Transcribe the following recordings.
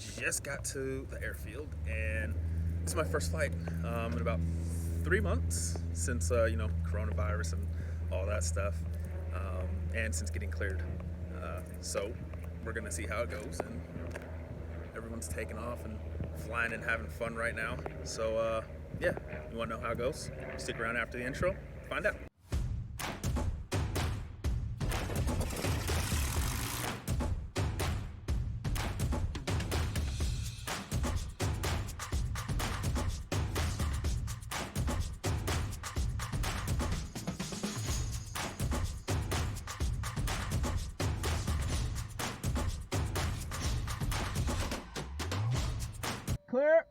just got to the airfield, and it's my first flight in about 3 months since coronavirus and all that stuff, and since getting cleared. So we're gonna see how it goes, and everyone's taking off and flying and having fun right now. So yeah, you want to know how it goes? Stick around after the intro, find out. Clear.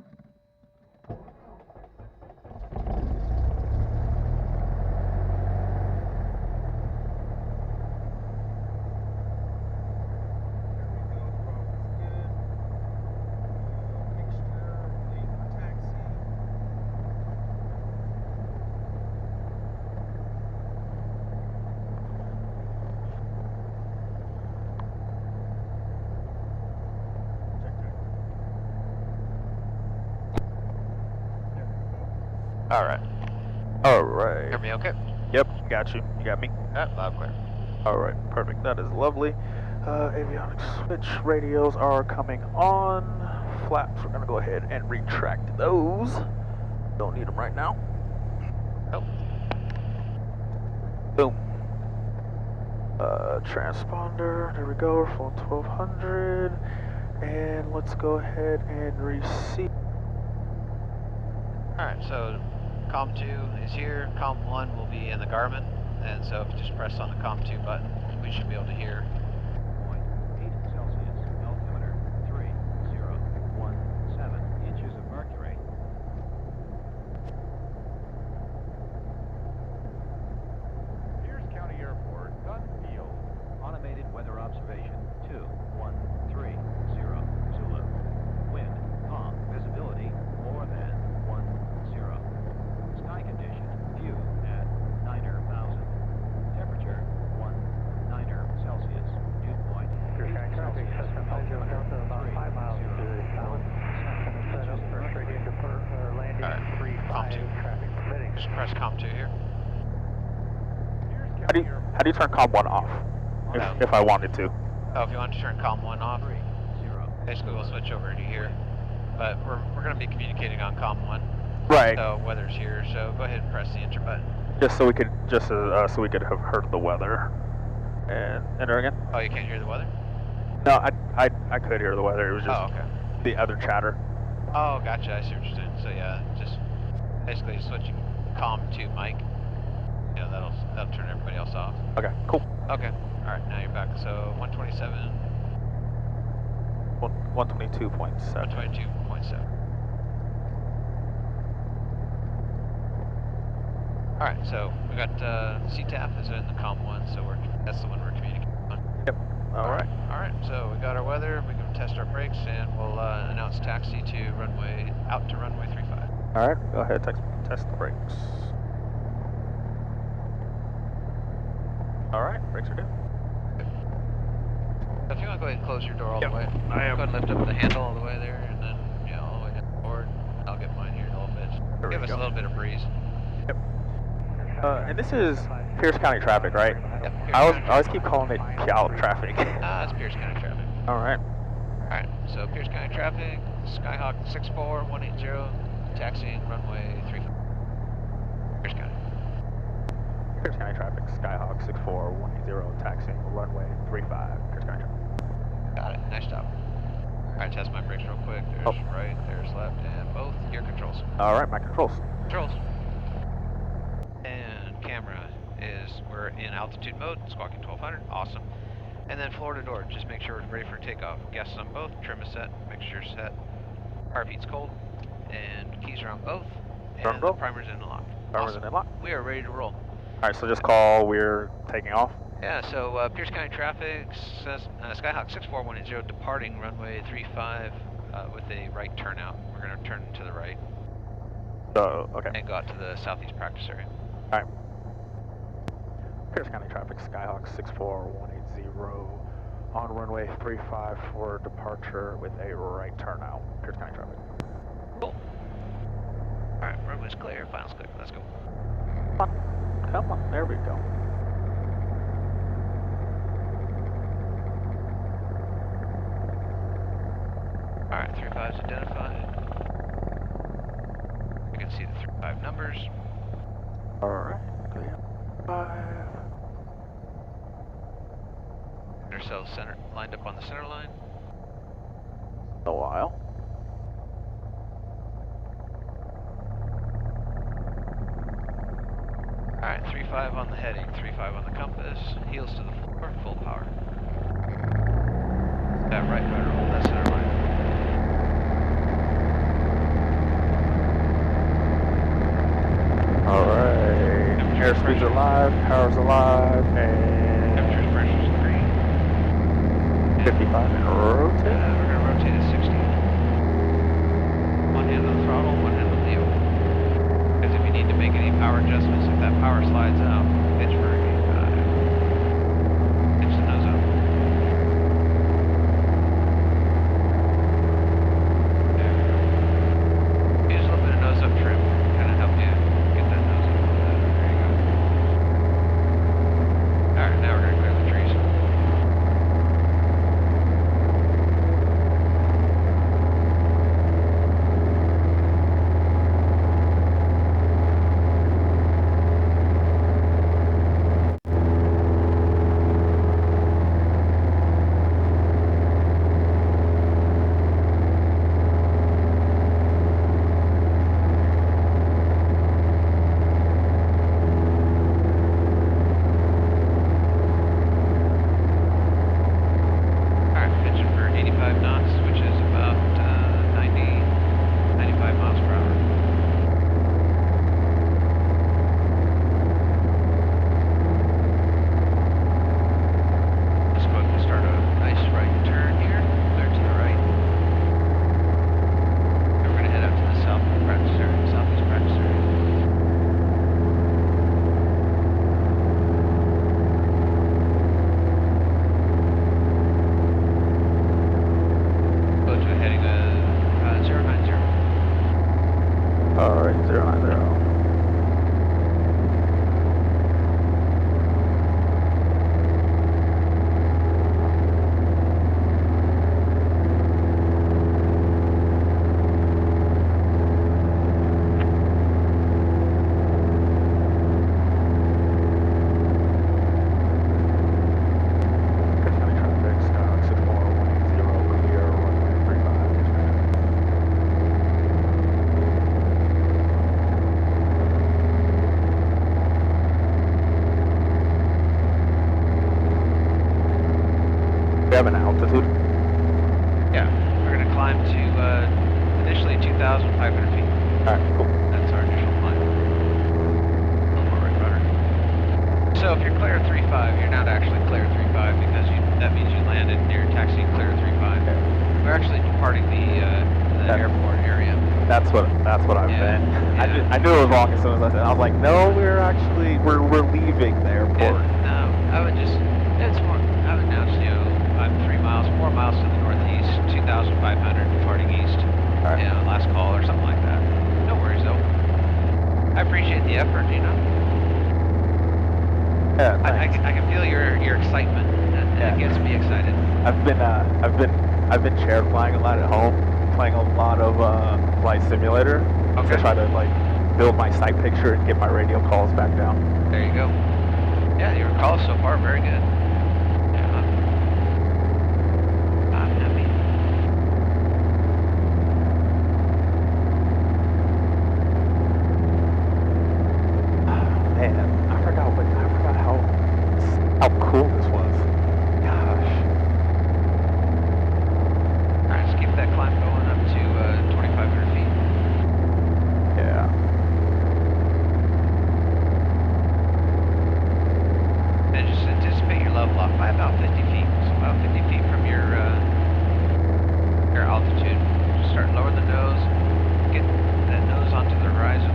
All right. All right. Hear me okay? Yep, got you. You got me? Loud clear. All right, perfect. That is lovely. Avionics switch radios are coming on. Flaps, we're going to go ahead and retract those. Don't need them right now. Oh. Boom. Transponder, there we go, full 1200. And let's go ahead and receive. Alright, so COM 2 is here, COM 1 will be in the Garmin, and so if you just press on the COM 2 button, we should be able to hear. 0.8 Celsius, altimeter 3017 inches of mercury. Pierce County Airport, Gun Field. Automated weather observation 2130 Zulu. Wind, calm, visibility more than 10. Sky condition, view at 9,000. Temperature 19 Celsius. Dew point 8 Celsius. Altimeter 330. Just press COM 2 here. How do you turn COM 1 off? If I wanted to. Oh, if you want to turn COM 1 off, basically we'll switch over to here. But we're going to be communicating on COM 1. Right. So weather's here, so go ahead and press the enter button. Just so we could have heard the weather. And enter again. Oh, you can't hear the weather? No, I could hear the weather. It was just the other chatter. Oh, gotcha. I see what you're saying. So yeah, just basically switching COM to mic. You know, that'll turn everybody else off. Okay, cool. Okay. All right, now you're back. So 127. 122.7. 122.7. All right, so we got CTAF is in the COM 1, so that's the one we're communicating on. Yep. All right. All right, so we got our weather. We can test our brakes, and we'll announce taxi to out to runway 35. All right, go ahead, test the brakes. All right, brakes are good. So if you want to go ahead and close your door all the way, I am. go ahead and lift up the handle all the way there, and then all the way down the board. I'll get mine here in a little bit. Give us a little bit of breeze. Yep. And this is Pierce County traffic, right? Yep. I always keep calling it Cal traffic. It's Pierce County traffic. All right. All right. So Pierce County traffic, Skyhawk 64180, taxiing runway 35. Pierce County. Pierce County traffic, Skyhawk 64180, taxiing runway 35. Pierce County traffic. Got it. Nice job. All right, test my brakes real quick. There's right, there's left, and both gear controls. All right, my controls. Controls. And camera we're in altitude mode, squawking 1200. Awesome. And then floor to door. Just make sure we're ready for takeoff. Gas on both. Trim is set. Mixture set. Heartbeat's cold. And keys are on both. And the primer's in the lock. Primer's in the lock. We are ready to roll. All right, so just call. We're taking off. Yeah, so Pierce County traffic says Skyhawk 64180 departing runway 35 with a right turnout. We're going to turn to the right. Okay. And go out to the southeast practice area. All right. Pierce County traffic, Skyhawk 64180, on runway 35 for departure with a right turnout. Pierce County traffic. Cool. Alright, runway's clear, final's clear. Let's go. Come on, there we go. Alright, 35's identified. You can see the 35 numbers. Alright, 35. Get ourselves lined up on the center line. A while. Alright, 35 on the heading, 35 on the compass, heels to the floor, full power. That right rudder, hold that center line. Alright, airspeed's alive, power's alive, and Temperature's pressure's 3. 55 and rotate. We're going to rotate at 60. One hand on the throttle, one hand on the wheel. Because if you need to make any power adjustments, if that power slides out, pitch for pitch the nose up. There we go. Use a little bit of nose up trim, kind of help you get that nose up. There you go. Alright, now we're going to clear the trees. Alright, pitching for 85 knots, which is about 95 miles per hour. Let's go ahead and start a nice right turn here, clear to the right. And we're going to head out to the south practice area, southeast practice area. Go to a heading of 090. Alright, 090. Pierce County traffic, Skyhawk 64180, clear, runway 35, dispatch. We have an altitude. Yeah, we're going to climb to initially 2,500 feet. Alright, cool. That's our initial climb. A little more right rudder. So if you're clear of 35, you're not actually clear of 35 because that means you landed near taxiing clear of 35. We're actually departing the airport area. That's what I've Yeah, been. yeah. I knew it was wrong as soon as I said it. I was like, no, we're leaving the airport. No, I would announce, I'm 4 miles to the northeast, 2,500 departing east. Alright. Last call or something like that. No worries though. I appreciate the effort, Yeah, I thanks. can feel your excitement, and Yeah. it gets me excited. I've been chair flying a lot at home, playing a lot of Flight Simulator Okay. to try to build my sight picture and get my radio calls back down. There you go. Yeah, your calls so far very good. Yeah, I'm happy. Man, I forgot how cool this was. Gosh. Alright, let's keep that climb going up to 2,500 feet. Yeah. And just anticipate your level off by about 50 feet. So about 50 feet from your altitude. Just start lowering the nose, get that nose onto the horizon,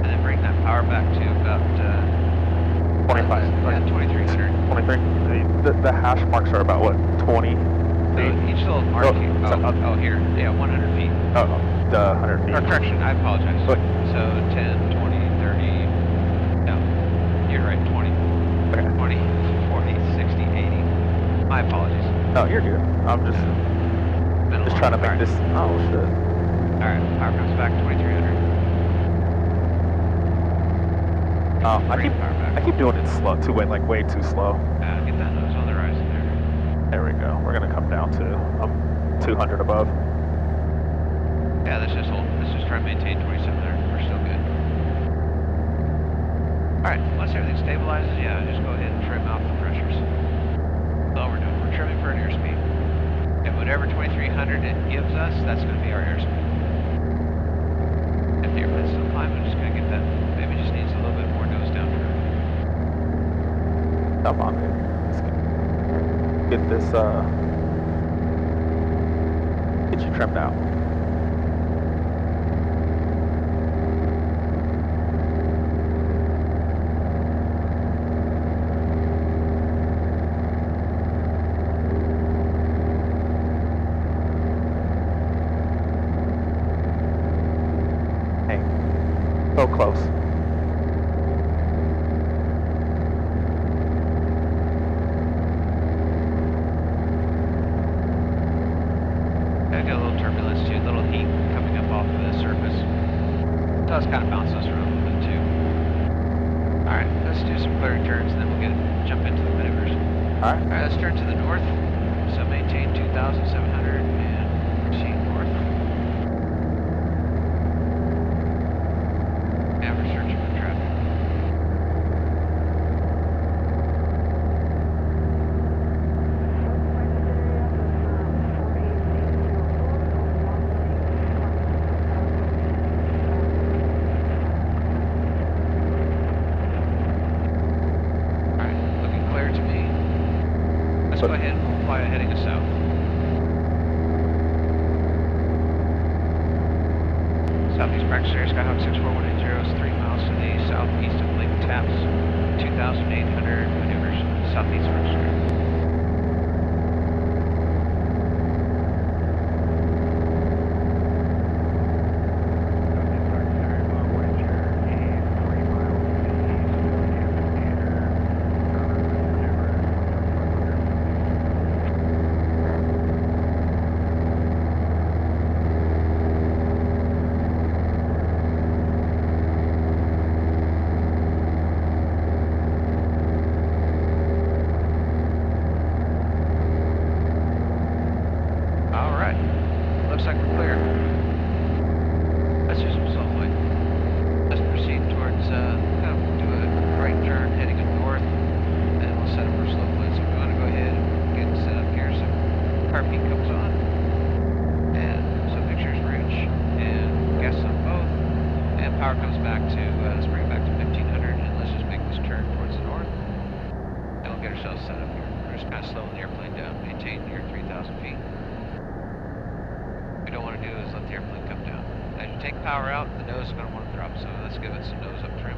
and then bring that power back to about 25. Yeah, 2300. 23. The hash marks are about what? 20? So each little mark here. Oh, here. Yeah, 100 feet. Oh, the 100 feet. Or correction, I apologize. Look. So 10, 20, 30. No, you're right, 20. Okay. 20, 40, 60, 80. My apologies. No, you're good. I'm just trying to make this. Oh, shit. Alright, power comes back 2300. I keep doing it slow, way too slow. Get that nose on the horizon there. There we go. We're gonna come down to 200 above. Yeah, let's just try and maintain 2700. We're still good. Alright, once everything stabilizes, yeah, just go ahead and trim out the pressures. That's all we're doing. We're trimming for an airspeed. And whatever 2300 it gives us, that's going to be our airspeed. If the airplane's still climbing, we're just going to get that. Maybe it just needs a little bit more nose down trim. Come on, man. Let's get this, get you trimmed out. So close. I got a little turbulence too, a little heat coming up off of the surface. It does kind of bounce us around a little bit too. Alright, let's do some clearing turns and then we'll jump into the maneuvers. Alright, let's turn to the north. So maintain 2,700 and proceed north. And we're searching for traffic. Alright, looking clear to me. Let's go ahead and fly heading to south. Southeast practice area, Skyhawk 64180 is 3 miles to the southeast of Lake Taps, 2,800 maneuvers, southeast practice area. Alright, looks like we're clear. Let's do some slow flight. Let's proceed towards, kind of do a right turn heading up north, and we'll set up for slow flight. So we want to go ahead and get set up here so car peak comes on, and so pictures rich, and gas on both, and power comes back to, let's bring it back to 1500, and let's just make this turn towards the north, and we'll get ourselves set up here. We're just kind of slowing the airplane down, maintain your 3,000 feet. What we don't want to do is let the airplane come down. As you take power out, the nose is going to want to drop, so let's give it some nose up trim.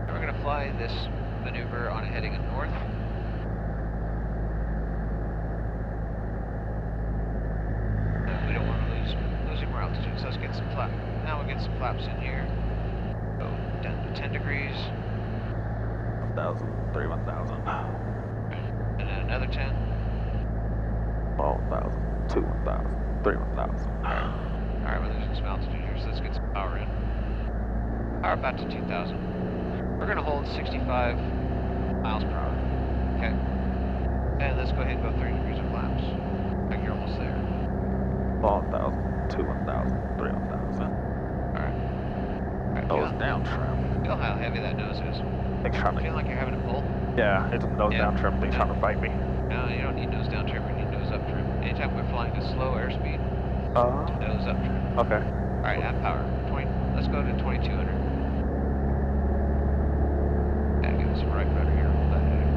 And we're going to fly this maneuver on a heading north. We don't want to losing more altitude, so let's get some flaps. Now we'll get some flaps in here. Go down to 10 degrees. 1,000, 31,000. And then another 10. 12,000, 2,000, 31,000. Alright, we're losing some altitude here, so let's get some power in. Power back to 2,000. We're going to hold 65 miles per hour. Okay. And let's go ahead and go 30 degrees of flaps. Like you're almost there. 12,000, 2,000, 31,000. Alright. Nose down trim. Feel how heavy that nose is. Thing's trying to. Feel like you're having a pull? Yeah, it's nose down trim. Thing's trying to fight me. No, you don't need nose down trim. You need nose up trim. Anytime we're flying a slow airspeed, nose up trim. Okay. Alright, at power. Let's go to 2,200. And give us some right rudder here. Hold that heading.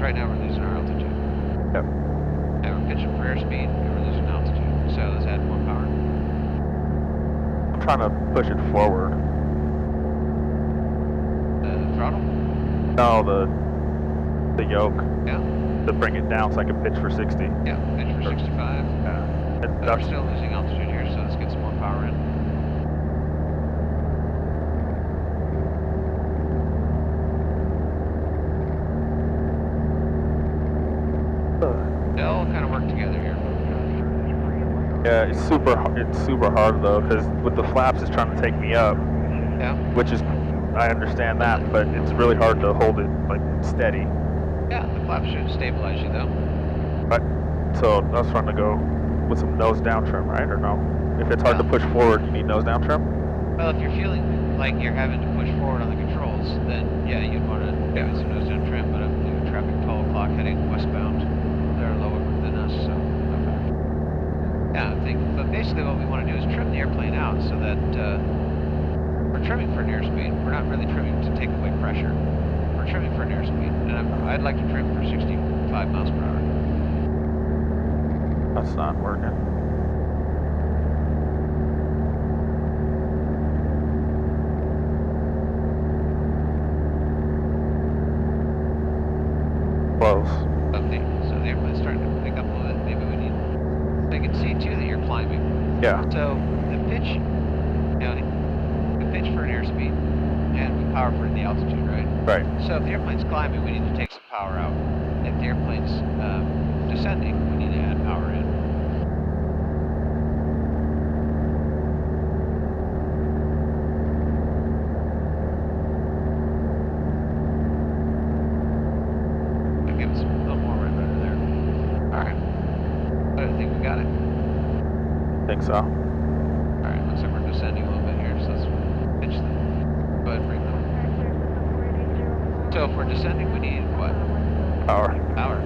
right now we're losing our altitude. Yep. And we're pitching for airspeed, and we're losing altitude. So let's add more power. I'm trying to push it forward. The throttle? No, the yoke. Yeah. To bring it down so I can pitch for 60. Yeah, pitch for 65. Yeah. But we're still losing altitude here, so let's get some more power in. They all kind of work together here. Yeah, it's super hard though, because with the flaps it's trying to take me up. Yeah. Which is, I understand that, but it's really hard to hold it like steady. Yeah, the flaps should stabilize you though. Right. So I was trying to go with some nose down trim, right? Or no? If it's hard to push forward, you need nose down trim? Well, if you're feeling like you're having to push forward on the controls, then yeah, you'd want to give it some nose down trim, but I'm doing traffic 12 o'clock heading westbound. They're lower than us, so okay. Yeah, I think, but basically what we want to do is trim the airplane out so that we're trimming for an airspeed. We're not really trimming to take away pressure. We're trimming for an airspeed, and I'd like to trim for 65 miles per hour. That's not working. Close. Okay, so the airplane's starting to pick up a little bit. Maybe we need. So you can see too that you're climbing. Yeah. So the pitch, you know, we pitch for an airspeed, and we power for the altitude, right? Right. So if the airplane's climbing, we need to take some power out. If the airplane's descending, we need to add power in. That gives us a little more red rudder there. Alright. But I think we got it. Think so. Alright, looks like we're descending a little bit here, so let's pitch them. Go ahead and bring them. So if we're descending, we need what? Power. Power.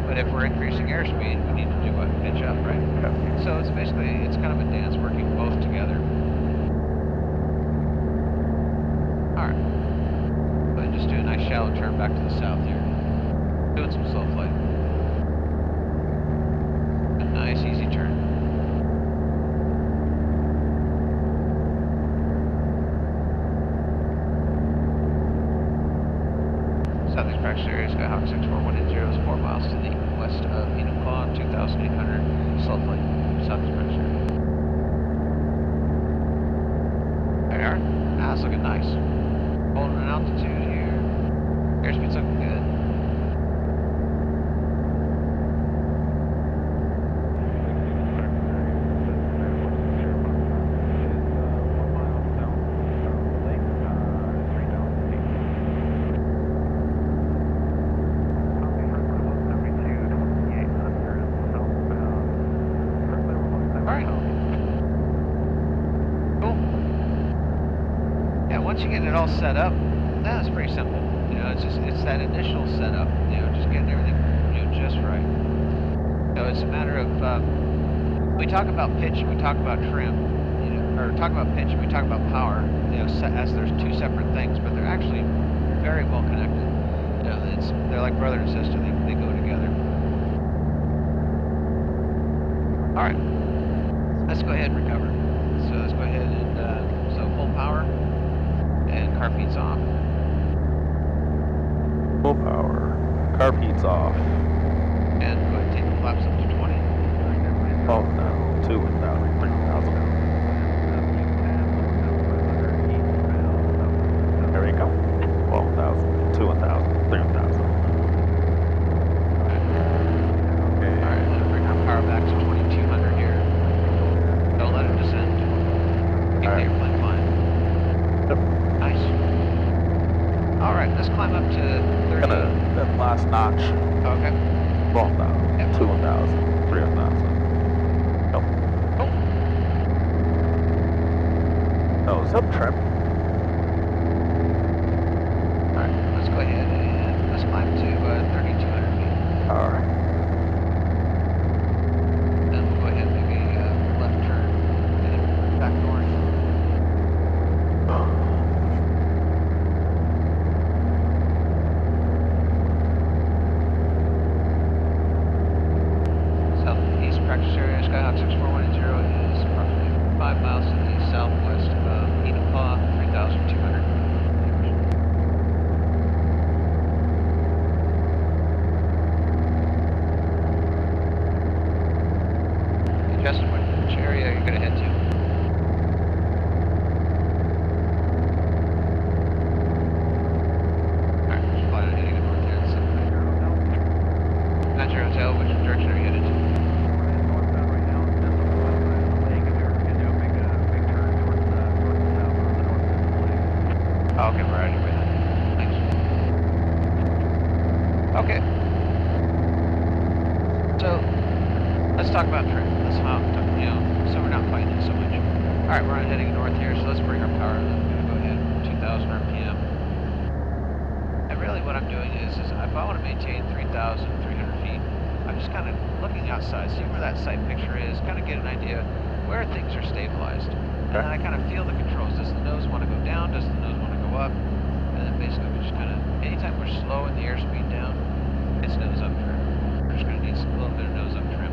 But if we're increasing airspeed, we need to do what? Pitch up, right? Yep. So it's basically, it's kind of a dance working both together. Alright. Go ahead and just do a nice shallow turn back to the south here. Doing some slow flight. A nice easy turn. Southeast practice area, Skyhawk 64180 is 4 miles to the west of Enumclaw, 2,800, slow flight, Southeast practice area. There you are. Ah, it's looking nice. Holding an altitude here. Airspeed's looking good. Once you get it all set up, that's pretty simple. You know, it's that initial setup. You know, just getting everything just right. So it's a matter of we talk about pitch and we talk about trim, you know, or talk about pitch and we talk about power. You know, as there's two separate things, but they're actually very well connected. You know, they're like brother and sister. They go together. All right, let's go ahead and recover. So let's go ahead and so full power. And car feed's off. Full power. Car feed's off. And go ahead and take the flaps up to 20. Oh no. 2,000, 3,000. There we go. 12,000, 2,000, 3,000. Okay. Alright, then bring our power back to 2,200 here. Don't let it descend. Keep the airplane flying. Yep. Nice. Alright, let's climb up to 30. That last notch. Okay. 12,000, Yep. 2,000, 3,000. Nope. Oh. Nose up trim. Alright, let's go ahead and let's climb to 3,200 feet. Alright. Then we'll go ahead and maybe left turn and back north. Skyhawk 6410 is approximately 5 miles to the southwest of EP.5, 3,200 meters. Hey, Justin, which area are you going to head to? Alright, just flying and heading north here. Niger Hotel, which direction are you headed to? Northbound right now, just on the west side of the lake, and you're into a big turn towards the south on the north end of the lake. Oh, okay, we're right away then. Thanks. Okay. So, let's talk about trim. That's how, so we're not fighting it so much. Alright, we're heading north here, so let's bring our power. I'm going to go ahead, 2,000 RPM. And really what I'm doing is if I want to maintain 3,300 feet, I'm just kind of looking outside, see where that sight picture is, kind of get an idea where things are stabilized. And then I kind of feel the controls. Does the nose want to go down? Does the nose want to go up? And then basically we just kind of, anytime we're slowing the airspeed down, it's nose up trim. We're just going to need a little bit of nose up trim.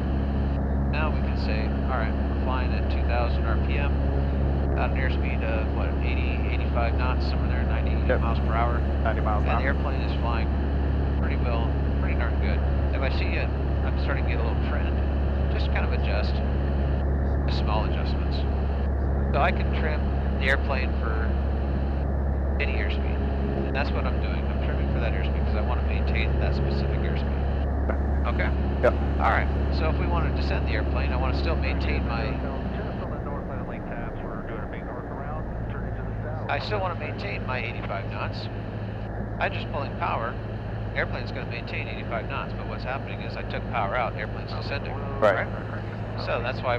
Now we can say, alright, we're flying at 2,000 RPM, at an airspeed of, 80, 85 knots, somewhere there, 90 miles per hour. 90 miles an And hour. the airplane is flying pretty well, pretty darn good. If I see it, I'm starting to get a little trend, just kind of adjust, just small adjustments. So I can trim the airplane for any airspeed. And that's what I'm doing. I'm trimming for that airspeed because I want to maintain that specific airspeed. Okay? Yep. Alright, so if we want to descend the airplane, I want to still maintain my... Just on the north side of Lake Taps, we're doing a big north around, turning to the south. I still want to maintain my 85 knots. I'm just pulling power. Airplane's going to maintain 85 knots, but what's happening is I took power out, airplane's descending. Right. So that's why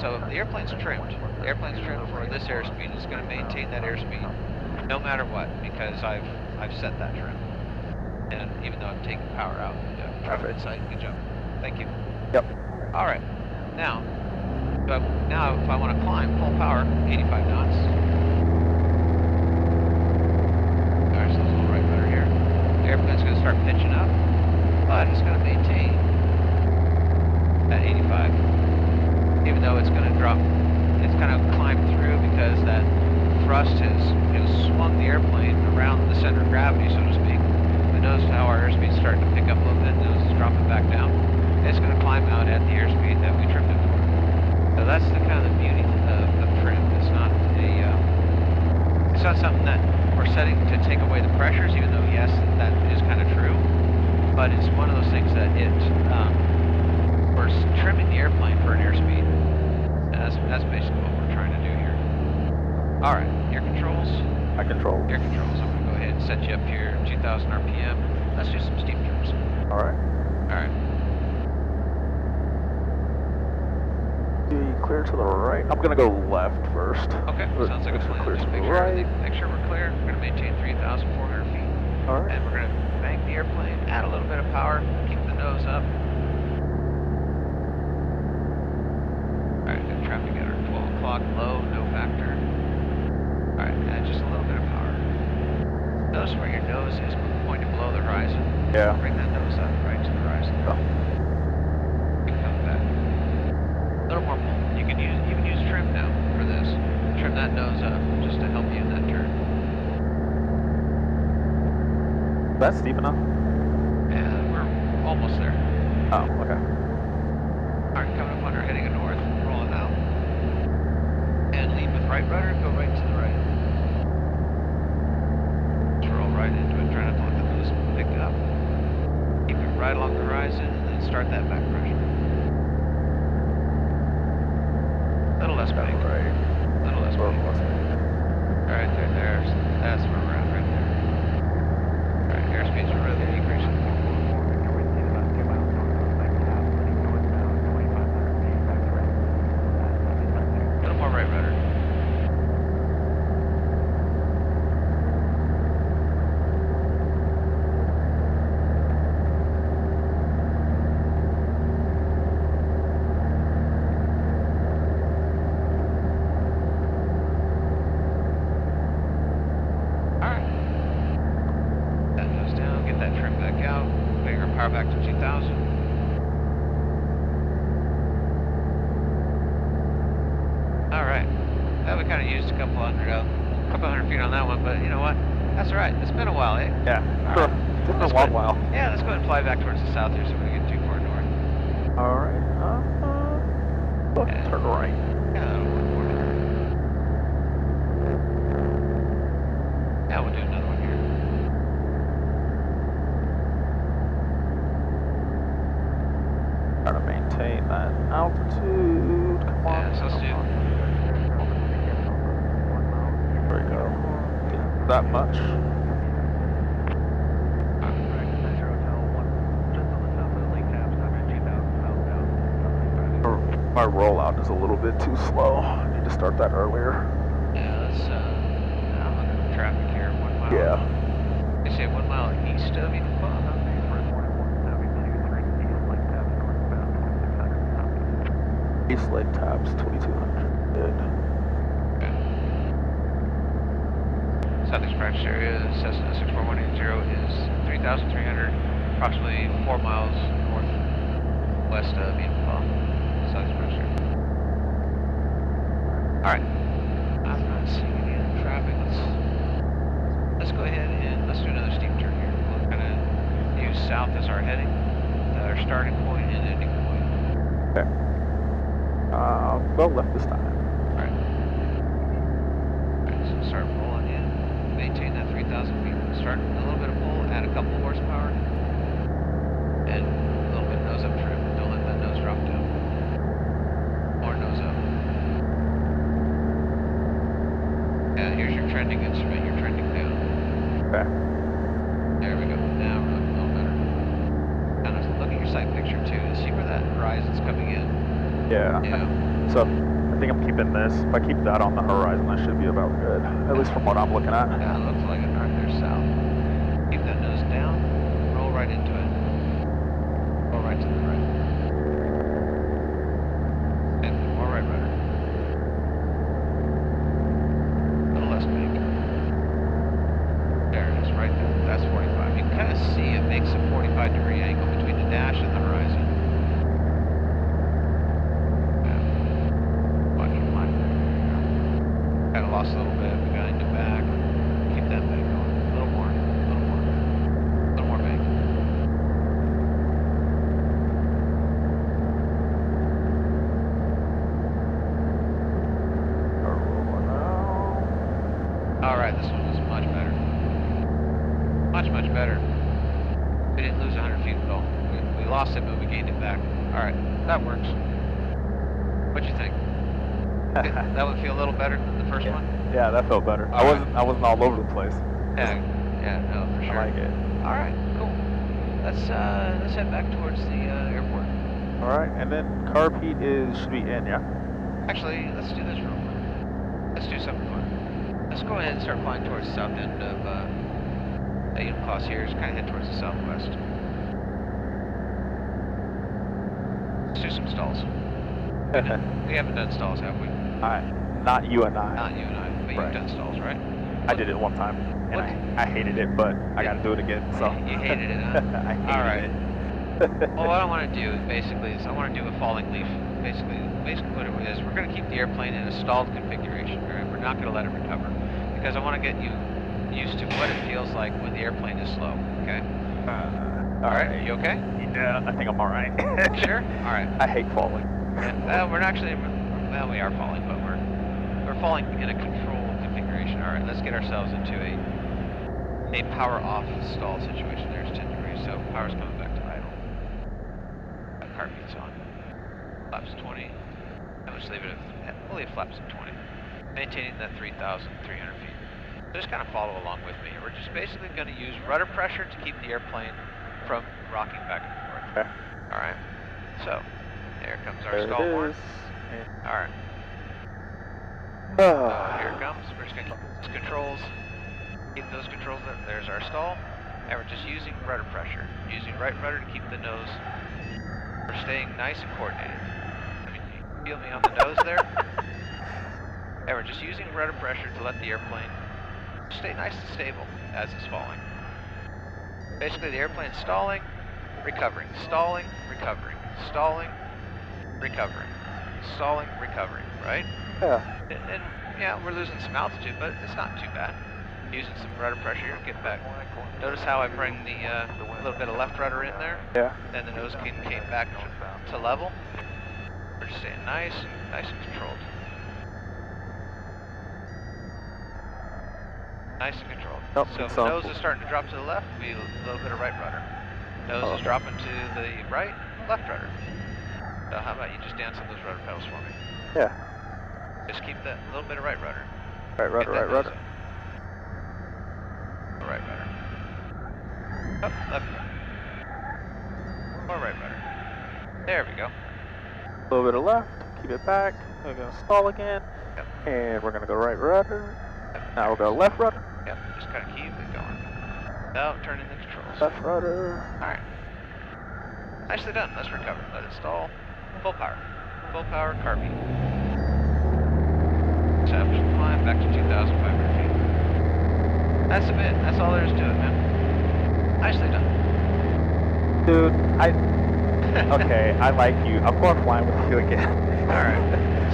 so the airplane's trimmed. The airplane's trimmed for this airspeed. It's going to maintain that airspeed no matter what, because I've set that trim. And even though I'm taking power out, traffic inside, good job. Thank you. Yep. All right. Now if I want to climb full power, 85 knots. All right, so there's a little right rudder here. The airplane's going to start pitching up, but it's going to maintain at 85. Even though it's going to drop, it's kind of climbed through because that thrust has swung the airplane around the center of gravity, so to speak. But notice how our airspeed's starting to pick up a little bit, and it's dropping back down. It's going to climb out at the airspeed that we trimmed it for. So that's the kind of the beauty of trim. It's not something that we're setting to take away the pressures, even though yes, that is kind of true. But it's one of those things that we're trimming the airplane for an airspeed. And that's basically what we're trying to do here. All right, air controls. I control. Air controls. I'm going to go ahead and set you up here, 2,000 RPM. Let's do some steep trims. All right. All right. Clear to the right. I'm gonna go left first. Okay, sounds like a plan. Clear Just to the make sure, right. make sure we're clear. We're going to maintain 3,400 feet. All right. And we're going to bank the airplane, add a little bit of power, keep the nose up. Alright, good traffic at our 12 o'clock, low, no factor. Alright, add just a little bit of power. Notice where your nose is pointing below the horizon. Yeah. Bring that nose up right to the horizon. Oh. Good, come back. A little more pull. You can even use trim now for this. Trim that nose up just to help you in that turn. That's steep enough? And we're almost there. Oh, okay. Alright, coming up on our heading north, rolling out. And lead with right rudder, go right to the right. Just roll right into it, try not to let the nose pick it up. Keep it right along the horizon, and then start that back pressure. Little less bank. Right. Little less bank. Alright, there's, that's where we're at right there. Alright, airspeeds are really decreasing. A little more right rudder. Alright. That goes down, get that trim Well, we kind of used a couple hundred feet on that one, but you know what? That's all right. It's been a while, eh? Yeah, All sure. right. It's been a Let's long go while. Yeah, let's go ahead and fly back towards the south here so we don't get too far north. All right. Yeah. Turn right. Yeah, that'll work for me. Yeah, we'll do another one here. Try to maintain that altitude. Come on. Yeah, so let's do. There we go. That much. My rollout is a little bit too slow. I need to start that earlier. Yeah, let's, I'm under traffic here, 1 mile. Yeah. They say 1 mile east of EP.5. East leg taps 2200. Good. Okay. Southeast practice area, Cessna 64180 is 3,300, approximately 4 miles northwest of EP.5. Southeast practice area. Alright. I'm not seeing any other traffic. Let's go ahead and let's do another steep turn here. We'll kind of use south as our heading, our starting point and ending point. Okay. Well left this time. Alright. Alright, so start rolling in. Maintain that 3,000 feet. Start a little bit of pull, add a couple horsepower. And a little bit nose up trim. Don't let that nose drop down. More nose up. Yeah, here's your trending instrument. You're trending down. Okay. There we go. Now we're looking a little better. Kind of look at your sight picture too. See where that horizon's coming in. Yeah. Yeah. So I think I'm keeping this. If I keep that on the horizon, that should be about good. At least from what I'm looking at. Yeah, it looks like it right there south. Keep that nose down. Roll right into it. Roll right to the right. And more right rudder. A little less bank. There it is, right there. That's 45. You can kind of see it makes a 45-degree angle between the dash and the horizon. Kind of lost a little bit. We got into back. Keep that bank going. A little more. A little more. A little more bank. Alright, this one was much better. Much, much better. We didn't lose 100 feet at all. We lost it, but we gained it back. Alright, that works. What'd you think? That would feel a little better than the first one? Yeah, that felt better. I wasn't all over the place. Yeah, no, for sure. I like it. All right, cool. Let's head back towards the airport. All right, and then carb heat should be in, yeah. Actually, let's do this real quick. Let's do something fun. Let's go ahead and start flying towards the south end of class here. Just kind of head towards the southwest. Let's do some stalls. We haven't done stalls, have we? Not you and I. Not you and I, but Right. you've done stalls, right? I did it one time, and I hated it, but I got to do it again. So You hated it, huh? I hated All right. it. Well, what I want to do basically is I want to do a falling leaf. Basically what it is, we're going to keep the airplane in a stalled configuration. Right? We're not going to let it recover because I want to get you used to what it feels like when the airplane is slow. Okay. All All right. right. You okay? Yeah, I think I'm all right. Sure. All right. I hate falling. Yeah, well, we are falling, but we're falling in a controlled configuration. All right. Let's get ourselves into a power off stall situation. There's 10 degrees, so power's coming back to idle. Car beats on. Flaps 20. And let's leave it at, we'll leave flaps at 20. Maintaining that 3,300 feet. So just kind of follow along with me. We're just basically going to use rudder pressure to keep the airplane from rocking back and forth. Okay. Alright. So, there comes our There stall it horn. is. Alright. Here it comes. We're just going to keep those controls. Keep those controls there. There's our stall. And we're just using rudder pressure. Using right rudder to keep the nose. We're staying nice and coordinated. I mean, you feel me on the nose there? And we're just using rudder pressure to let the airplane stay nice and stable as it's falling. Basically, the airplane's stalling, recovering, stalling, recovering, stalling, recovering, stalling, recovering, right? Yeah. And yeah, we're losing some altitude, but it's not too bad. Using some rudder pressure here to get back. Notice how I bring the little bit of left rudder in there? Yeah. And the nose came back to level. We're just staying nice and controlled. Nice and controlled. Nope, So if the nose is starting to drop to the left, we a little bit of right rudder. Nose is dropping to the right, left rudder. So how about you just dance on those rudder pedals for me? Yeah. Just keep that little bit of right rudder. Right rudder, right rudder. Right rudder. Oh, left rudder. More right rudder. There we go. A little bit of left, keep it back. We're gonna stall again. Yep. And we're gonna go right rudder. Yep. Now we'll go left rudder. Yep, just kind of keep it going. Without turning the controls. Left rudder. Alright. Nicely done. Let's recover. Let it stall. Full power. Full power, carby. Establish climb back to 2,500 feet. That's a bit. That's all there is to it, man. Nicely done. Dude, okay, I like you. I'm going flying with you again. Alright.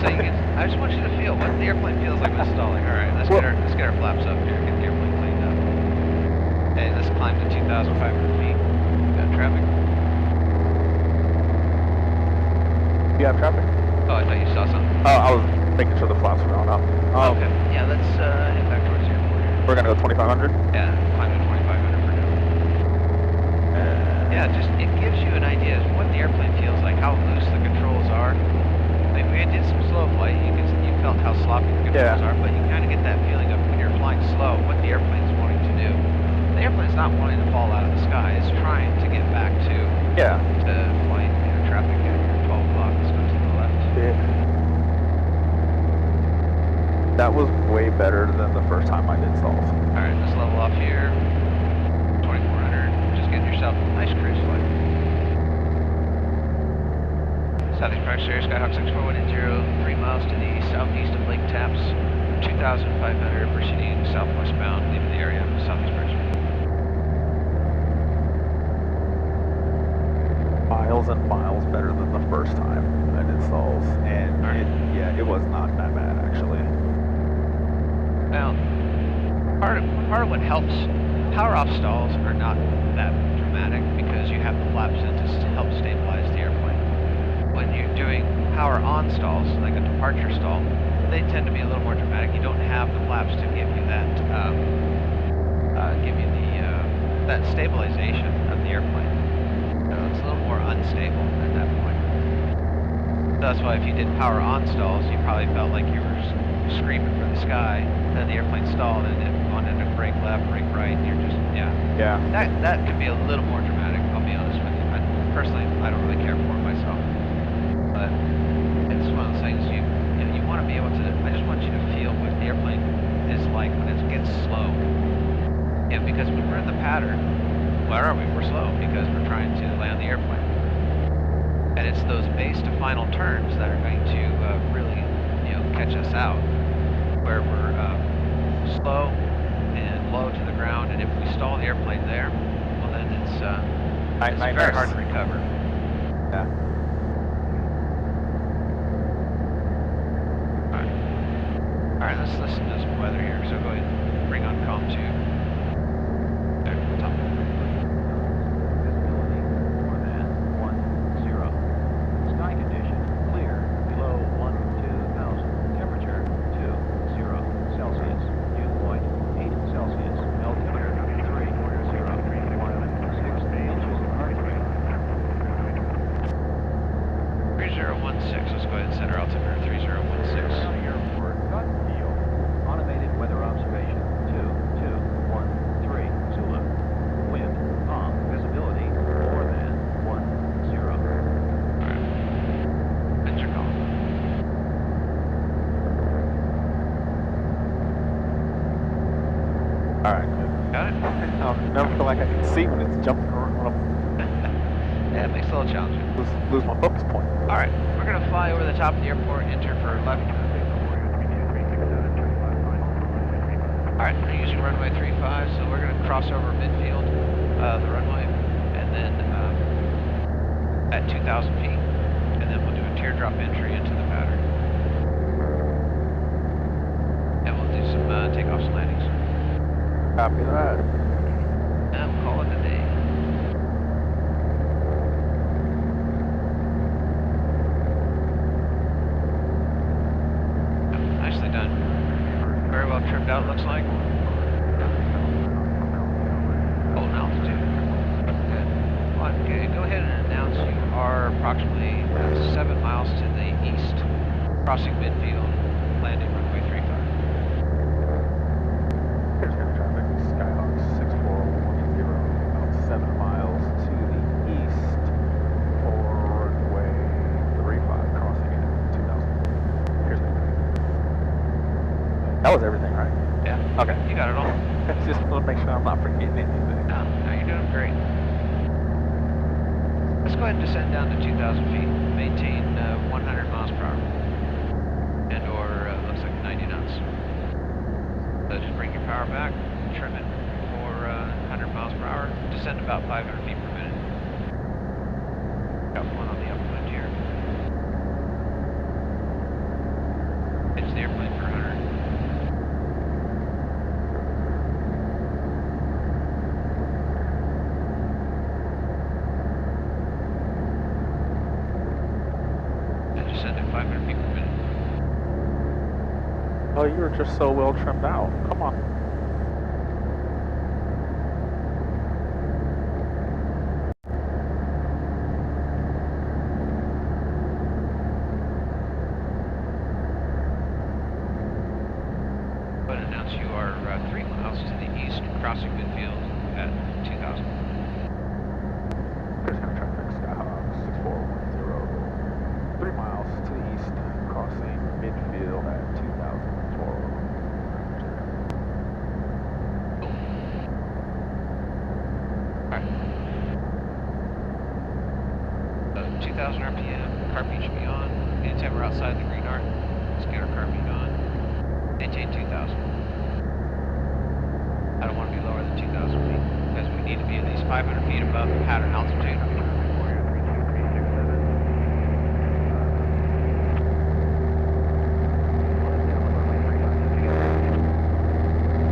So you can, I just want you to feel what the airplane feels like when it's stalling. Alright, let's get our flaps up here, get the airplane cleaned up. Okay, let's climb to 2,500 feet. We got traffic. You have traffic? Oh, I thought you saw something. Oh, I was making sure the flaps were going up. Okay. Yeah, let's head back towards the airport here. We're gonna go 2,500? Yeah, climb to 2,500 for now. Yeah, just it gives you an idea of what the airplane feels like, how loose the controls are. I mean, we did some slow flight. You felt how sloppy the controls are, but you kind of get that feeling of when you're flying slow, what the airplane's wanting to do. The airplane's not wanting to fall out of the sky. It's trying to get back to flight. Traffic at 12 o'clock. Let's go to the left. Yeah. That was way better than the first time I did stalls. All right, let's level off here. 2,400. Just getting yourself a nice cruise flight. Southeast Prime Series, Skyhawk 64180, 3 miles to the southeast of Lake Tapps, 2,500, proceeding southwestbound, leaving the area of Southeast Prime Series. Miles and miles better than the first time I did stalls, and it was not that bad actually. Now, part of what helps, power off stalls are not that dramatic because you have the flaps in to help stabilize the airplane. When you're doing power on stalls, like a departure stall, they tend to be a little more dramatic. You don't have the flaps to give you that, that stabilization of the airplane. So it's a little more unstable at that point. That's why if you did power on stalls, you probably felt like you were screaming for the sky, then the airplane stalled and it wanted to brake left, brake right, and you're just, That could be a little more dramatic, I'll be honest with you. Personally, I don't really care for it myself. But it's one of those things you want to be able to, I just want you to feel what the airplane is like when it gets slow. And because when we're in the pattern, where are we? We're slow because we're trying to land the airplane. And it's those base to final turns that are going to really, catch us out, where we're slow and low to the ground. And if we stall the airplane there, well then it's very hard to recover. Yeah. All right, let's listen to some weather here. So go ahead and bring on COM 2. There, top. Visibility more than 10. Sky condition clear below 12,000. Temperature 20 Celsius. Dew point 8 Celsius. Altimeter 30. 6 inches of mercury. 3016. Let's go ahead and set our altimeter 3016. County Airport, Cotton Field. Automated weather observation 2213 Zulu. Wind calm. Visibility more than 10. Alright. Winds are calm. Alright. Got it? I never feel like I can see when it's jumping around. Yeah, it makes it a little challenging. Lose my focus point. Alright, we're going to fly over the top of the airport, enter for left. Alright, we're using runway 35, so we're going to cross over midfield, the runway, and then at 2,000 feet, and then we'll do a teardrop entry into the pattern. takeoffs and landings. Copy that. And we'll call it a day. Nicely done. Very well trimmed out, looks like. Holding altitude. Good. Well, okay, go ahead and announce you are approximately 7 miles to the east, crossing midfield, landing runway 35. Here's heavy traffic, Skyhawk 6410, about 7 miles to the east for runway 35, crossing at 2000. Here's heavy traffic. That was everything, right? Yeah. Okay. You got it all. Just want to make sure I'm not forgetting anything. No, you're doing great. Let's go ahead and descend down to 2,000 feet. Maintain 100 miles per hour. And or looks like 90 knots. So just bring your power back, trim it for 100 miles per hour. Descend about 500 feet per minute. Got one on the upwind here. Pitch the airplane for 100. Descend at 500 feet per minute. Oh, you were just so well trimmed out. Come on. But announce you are 3 miles to the east, crossing midfield at 2,000. Here's heavy traffic, Skyhawk 6410, 3 miles to the east, crossing midfield at 2000. Alright. 2,000 RPM, car beach should be on. Anytime we're outside the green arc, scanner car beat on. Maintain 2,000. I don't want to be lower than 2,000 feet because we need to be at least 500 feet above the pattern altitude.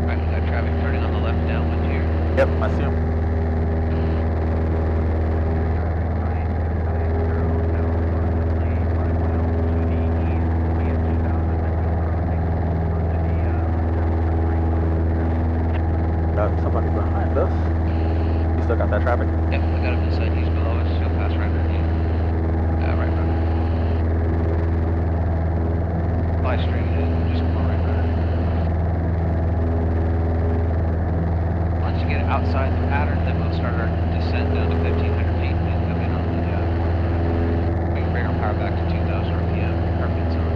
Alright, we got traffic turning on the left downwind here. Yep, I see him. Got somebody behind us. You still got that traffic? Yep, we got him inside. He's below us. He'll pass right under you. Right runner. Fly straight in. Just come on right runner. Once you get outside the pattern, then we'll start our descent down to 1,500 feet and come in on the, we can bring our power back to 2,000 RPM. Our fins on.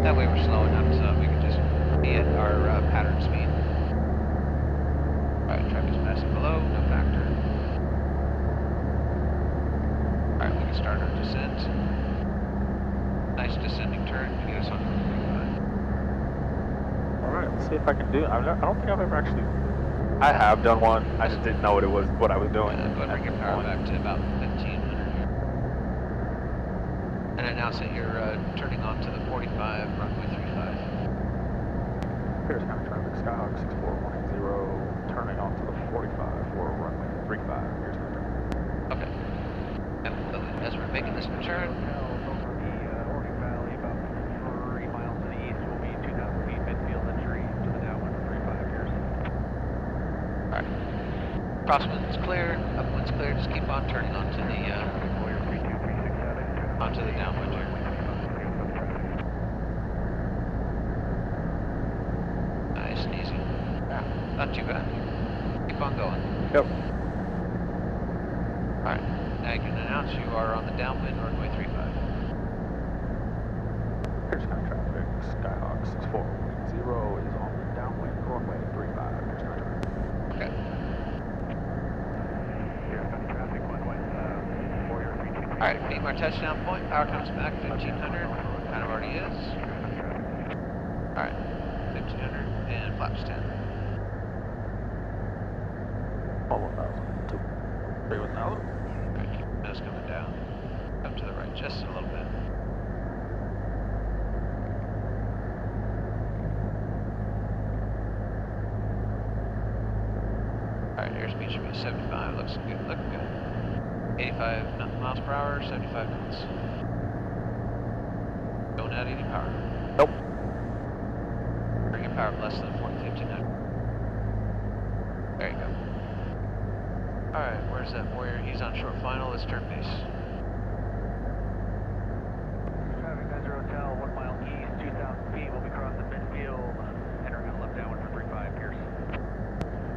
That way we're slowing up so we can just be at our pattern speed. Alright, traffic's passing below, no factor. Alright, we can start our descent. Nice descending turn to get us on the 45. Alright, let's see if I can do it. I don't think I've ever actually... I have done one. I just didn't know what it was, what I was doing. Go ahead and bring your power back to about 1,500 here. And announce that you're turning onto the 45, runway 35. Here's county traffic, Skyhawk 6410, turning onto the 45 for runway 35. Here's county traffic. Okay. And as we're making this turn, Oregon Valley, about 3 miles to the east, will be 2,000 feet midfield entry to the downwind for 35 years. alright. Crosswind's clear, upwind's clear, just keep on turning onto the downwind here. Nice and easy. Yeah, not too bad. Keep on going. Yep. Alright, now you can announce you are on the downwind runway 35. Here's county traffic, Skyhawk 6410 is on the downwind runway 35. Here's county traffic. Okay. Here, county traffic, one way, Warrior 323. Alright, beam our touchdown point, power comes back 1,500, kind of already is. Alright, 1,500 and flaps 10. All 1,000. 3,000. Alright, keep the nose coming down. Come to the right just a little bit. Airspeed should be 75. Looks good. Looking good. 85 miles per hour, 75 knots. Don't add any power. Nope. Bring your power up less than 1500. There you go. Alright, where's that warrior? He's on short final. Let's turn base. Traffic 90 Hotel, 1 mile east, 2,000 feet. We'll be crossing midfield. Entering on left downwind for 35, Pierce.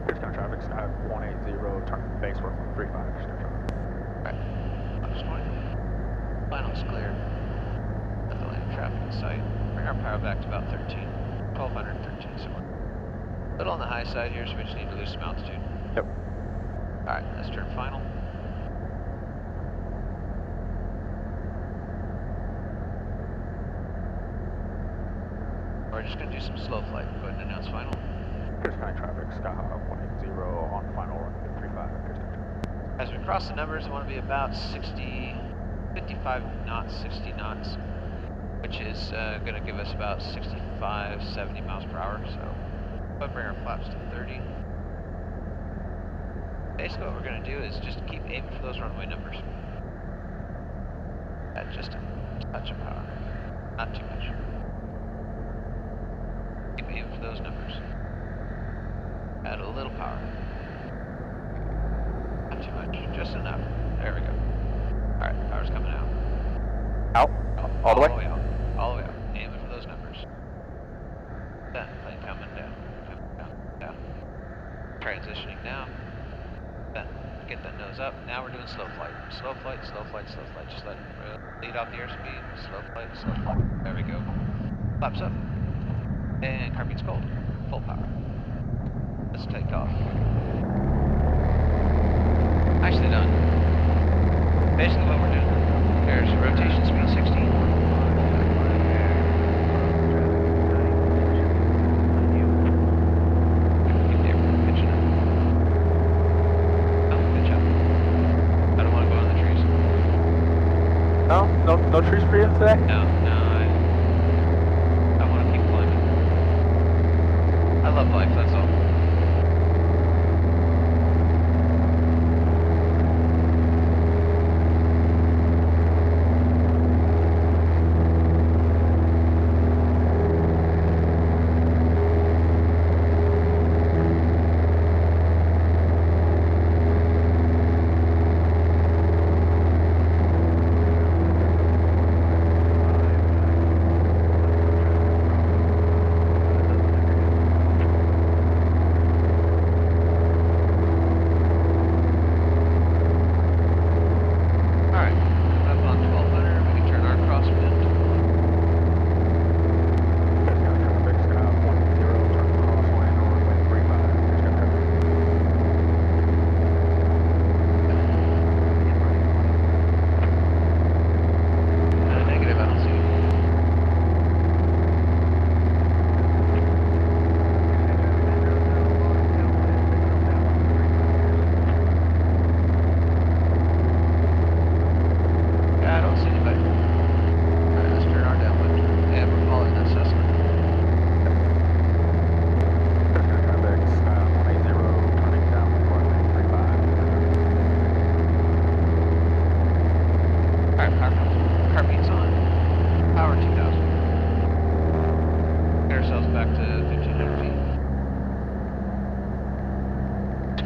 Pierce County traffic, sky 180, turn base for 35, Pierce County traffic. Alright. Just going. Final's clear. Got the landing traffic in sight. Bring our power back to about 13. 1213 somewhere. A little on the high side here, so we just need to lose some altitude. Yep. Alright, let's turn final. We're just going to do some slow flight. Go ahead and announce final. Pierce County traffic, Skyhawk 180 on final run 35, Pierce County traffic. As we cross the numbers, I want to be about 55 knots, 60 knots, which is going to give us about 65, 70 miles per hour. So, we'll bring our flaps to 30. Basically, what we're going to do is just keep aiming for those runway numbers. Add just a touch of power, not too much. Keep aiming for those numbers. Add a little power. Not too much, just enough. There we go. Alright, power's coming out. Out? All the way? All the way out. All the way out. Aiming for those numbers. Then, plane coming down. Coming down. Down. Transitioning down. Then, get that nose up. Now we're doing slow flight. Slow flight, slow flight, slow flight. Just let it lead off the airspeed. Slow flight, slow flight. There we go. Flaps up. And car beats cold. Full power. Let's take off. Nicely done. Basically what we're doing, there's rotation speed 16. Keep the airplane pitching up. Oh, good job. I don't want to go on the trees. No trees for you today? No, I want to keep climbing. I love life, that's all.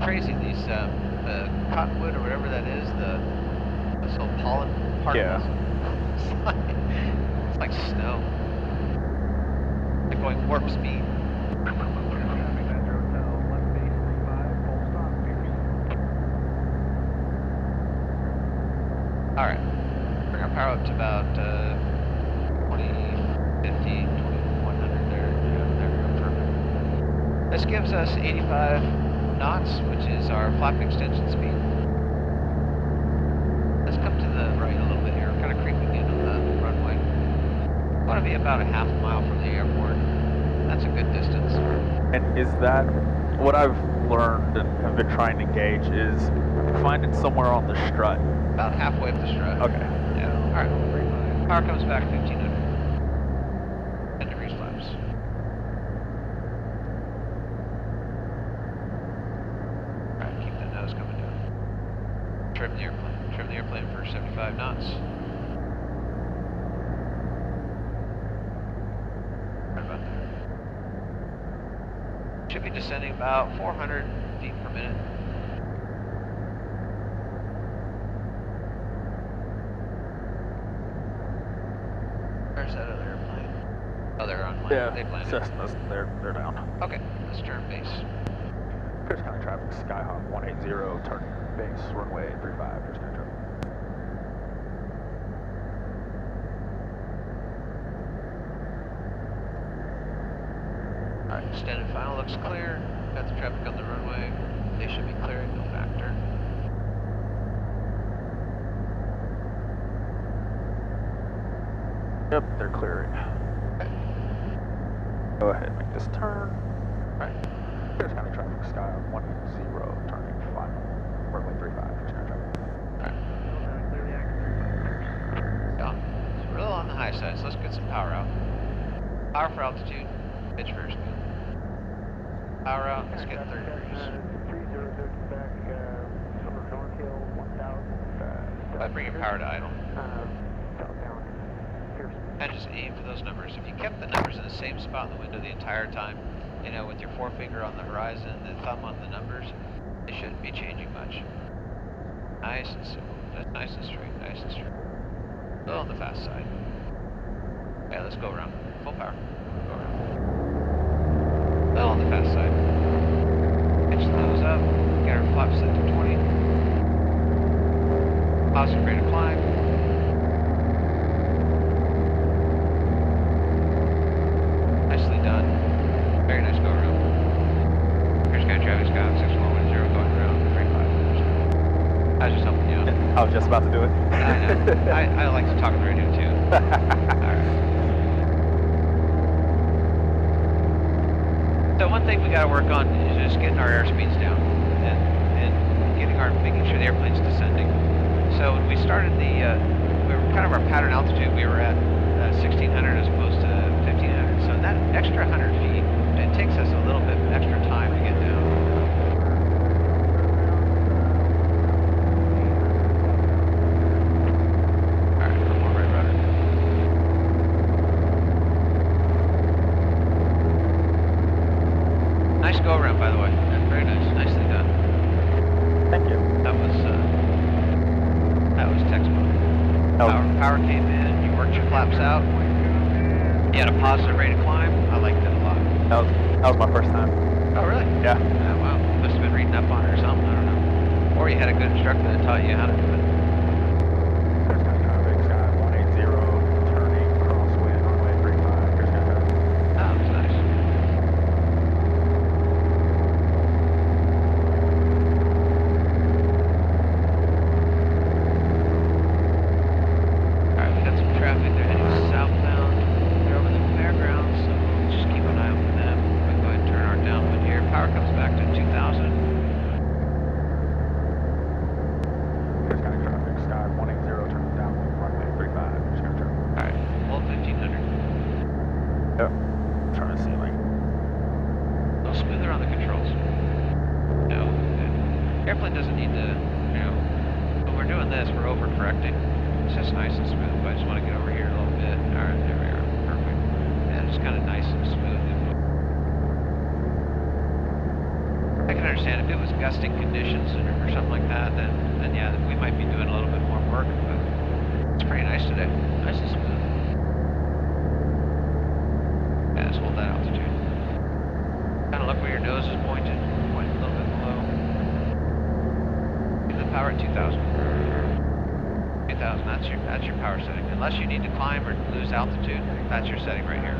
Crazy, these the cottonwood or whatever that is, this little pollen particles. Yeah. It's like snow. Like going warp speed. Alright. Bring our power up to about 2050, 2100 there. Yeah, there we go, perfect. This gives us 85 knots, which is our flap extension speed. Let's come to the right a little bit here. We're kind of creeping in on the runway. We want to be about a half a mile from the airport. That's a good distance. And is that what I've learned and have been trying to gauge is finding somewhere on the strut? About halfway up the strut. Okay. Yeah. Alright. Power comes back 1500. 10 degrees flaps. Alright, keep Trim the airplane. Trim the airplane for 75 knots. Right about there. Should be descending about 400 feet per minute. Where's that other airplane? Oh, they're on land. Yeah, They've landed. Cessnas, they're down. Okay, let's turn base. Pierce County traffic, Skyhawk 180, turning base, runway 35, Pierce County traffic. Alright, extended final looks clear. Got the traffic on the runway. They should be clearing, no factor. Yep, they're clearing. Okay. Go ahead, make this turn. Right. Pierce County traffic, Skyhawk 180, turning final, runway 35, Pierce County traffic. Alright. Yeah. It's a little on the high side, so let's get some power out. Power for altitude, pitch for airspeed. Power out, let's get 30 degrees. 300 back, North Hill, 1000. By bringing power to idle. Southbound, Pierce. And just aim for those numbers. If you kept the numbers in the same spot in the window the entire time, you know, with your forefinger on the horizon and the thumb on the numbers, they shouldn't be changing much. Nice and simple. That's nice and straight, nice and straight. A little on the fast side. Okay, let's go around. Full power. Go around. A little on the fast side. Pitch the nose up. Get our flap set to 20. Positive rate of climb. Nicely done. Very nice go around. Here's County traffic, Scott 6110 going around 35. I was just helping you out. I was just about to do it. I know. I like to talk on the radio too. Alright. So one thing we got to work on is just getting our airspeeds down and making sure the airplane's descending. So when we started we were kind of our pattern altitude, we were at 1600 as opposed to 1500. So that extra 100 feet, it takes us a little bit extra time to get down. All right, one more right rudder. Nice go around, by the way. Very nice, nicely done. Thank you. That was textbook. Power came in, you worked your flaps out. You had a positive rate of climb. I liked it a lot. That was my first time. Oh, really? Yeah. Oh, wow. Must have been reading up on it or something. I don't know. Or you had a good instructor that taught you how to do it. Pierce County traffic, Sky 180, turning crosswind, runway 35, Pierce County traffic. Oh, that was nice. Alright, we got some traffic. They're heading southbound. They're over the fairgrounds, so we'll just keep an eye out for them. We'll go ahead and turn our downwind here. Power comes back to 2000. Pierce County traffic, Sky 180, turning downwind, runway 35, Pierce County traffic. Alright, hold 1500. Yep. Turn the ceiling. A little smoother on the controls. No, the airplane doesn't need to, you know, when we're doing this, we're overcorrecting. It's just nice and smooth, but I just want to get over here a little bit. Alright, there we are. Perfect. Yeah, just kind of nice and smooth. I can understand if it was gusting conditions or something like that, then yeah, we might be doing a little bit more work, but it's pretty nice today. Nice and smooth. Yeah, just hold that altitude. Kind of look where your nose is pointed. Point a little bit below. Leave the power at 2000. 2000, that's your power setting. Unless you need to climb or lose altitude, that's your setting right here.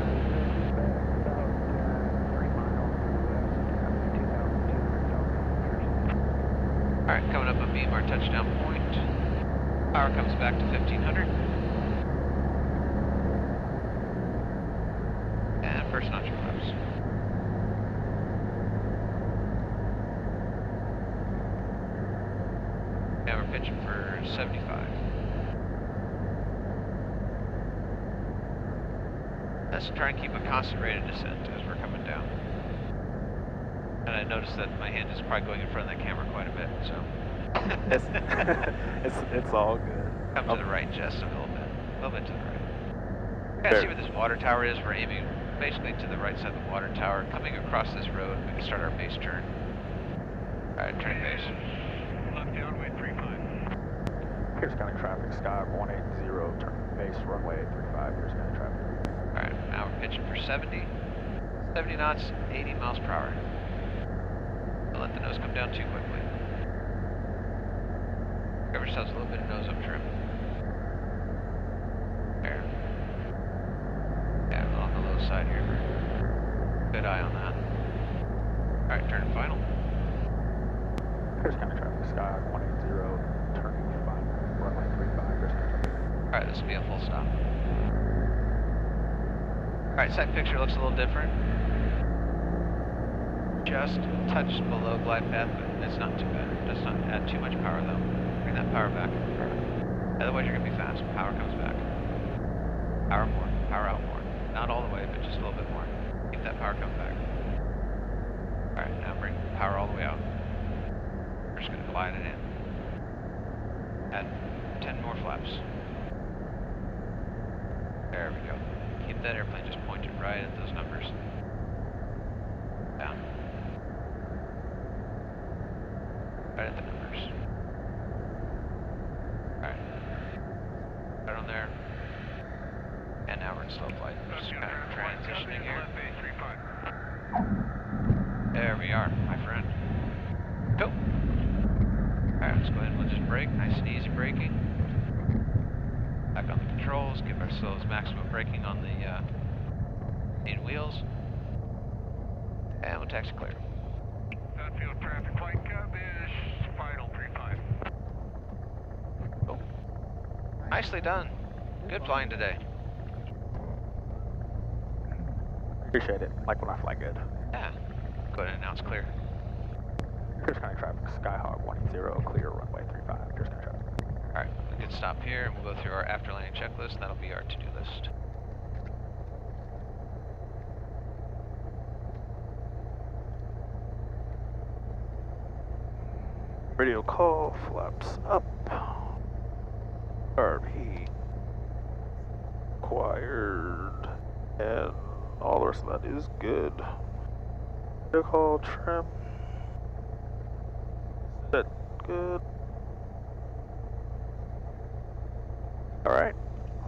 Alright, coming up on beam, our touchdown point. Power comes back to 1500. And first notch flaps. Yeah, we're pitching for 75. Let's try and keep a constant rate of descent as we're coming down. And I noticed that my hand is probably going in front of that camera quite a bit, so It's, it's all good. Come to the right just a little bit to the right. Yeah, see where this water tower is? We're aiming basically to the right side of the water tower. Coming across this road, we can start our base turn. Alright, turn base. Left downway 35. Pierce County traffic, sky 180, turn base, runway 35, Pierce County traffic. Alright, now we're pitching for 70. 70 knots, 80 miles per hour. Don't let the nose come down too quickly. Give ourselves a little bit of nose up trim. There. Yeah, a little on the low side here. Good eye on that. Alright, turn final. Pierce County traffic, sky 180, turning 5, runway 35, Pierce County traffic. Alright, this will be a full stop. Alright, side picture looks a little different. Just touched below glide path, but it's not too bad. Does not add too much power though. Bring that power back. Otherwise you're gonna be fast. Power comes back. Power more. Power out more. Not all the way, but just a little bit more. Keep that power coming back. Alright, now bring power all the way out. We're just gonna glide it in. Add 10 more flaps. There we go. Keep that airplane just pointed right at those numbers. Down. Right at the numbers. Alright. Right on there. And now we're in slow flight. Just kind of transitioning here. There we are, my friend. Go! Alright, let's go ahead and just brake. Nice and easy braking. Back on the controls. Give ourselves maximum braking on the main wheels. And we'll taxi clear. Sunfield traffic flight cub is final 35. Oh. Nicely done. Good flying today. Appreciate it, like when I fly good. Yeah. Go ahead and announce clear. Pierce County traffic, Skyhawk 180, clear, runway 35, Pierce County traffic. Alright, we can stop here and we'll go through our after landing checklist. That'll be our to-do list. Radio call, flaps up. RP acquired, and all the rest of that is good. Radio call, trim. Set, good. Alright.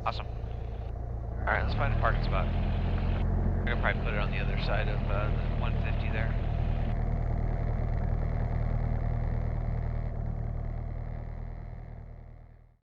Awesome. Alright, let's find a parking spot. We're gonna probably put it on the other side of the 150 there.